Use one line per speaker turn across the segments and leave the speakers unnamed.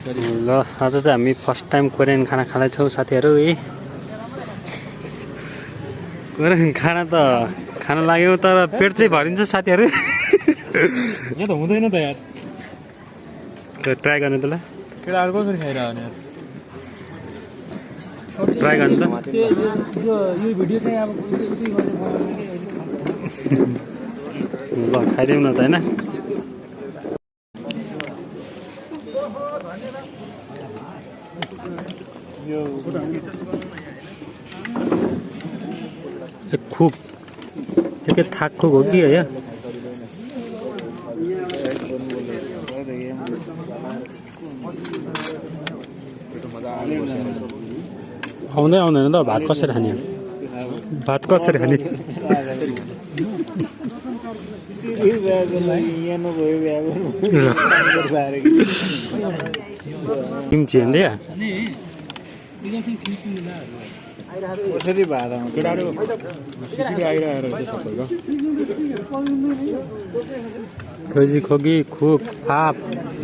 ल आज चाहिँ हामी फर्स्ट टाइम कोरियन खाना खाँदैछौँ साथीहरू। कोरियन खाना त खान लाग्यो तर पेट चाहिँ भरिन्छ साथीहरू।
यहाँ त हुँदैन त यार।
ट्राई गर्नु त ल,
केटाहरू कसरी खाइरहने यार।
ट्राई गर्नु त।
यो भिडियो चाहिँ अब
ल खाइदिउँ न त होइन। खुब त्यो के थाक खुब हो कि है आउँदै आउँदैन त। भात कसरी खाने, भात कसरी खाने। किम्ची हेर्दै
कसरी भात आउँछ केटाहरू सिसिरी आइरहेको रहेछ सबैको।
खोजी खोगी खुक फाप।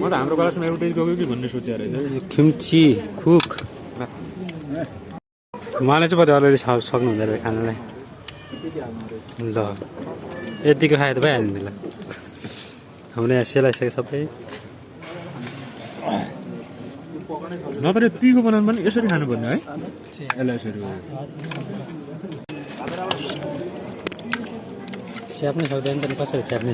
म त हाम्रो क्लासमा एउटै गयो कि भन्ने सोचेर रहेछ।
खिम्ची खुक मलाई चाहिँ पऱ्यो अलरेडी सक्नु हुँदैन खानालाई। ल यतिको खायो त भइहाल्यो नि ल। हाम्रो यहाँ सेलाइसक्यो सबै।
नत्र तीको बनाउनु पनि यसरी खानुपर्ने है। यसलाई यसरी
च्याप्नै सक्दैन त कसरी च्याप्ने।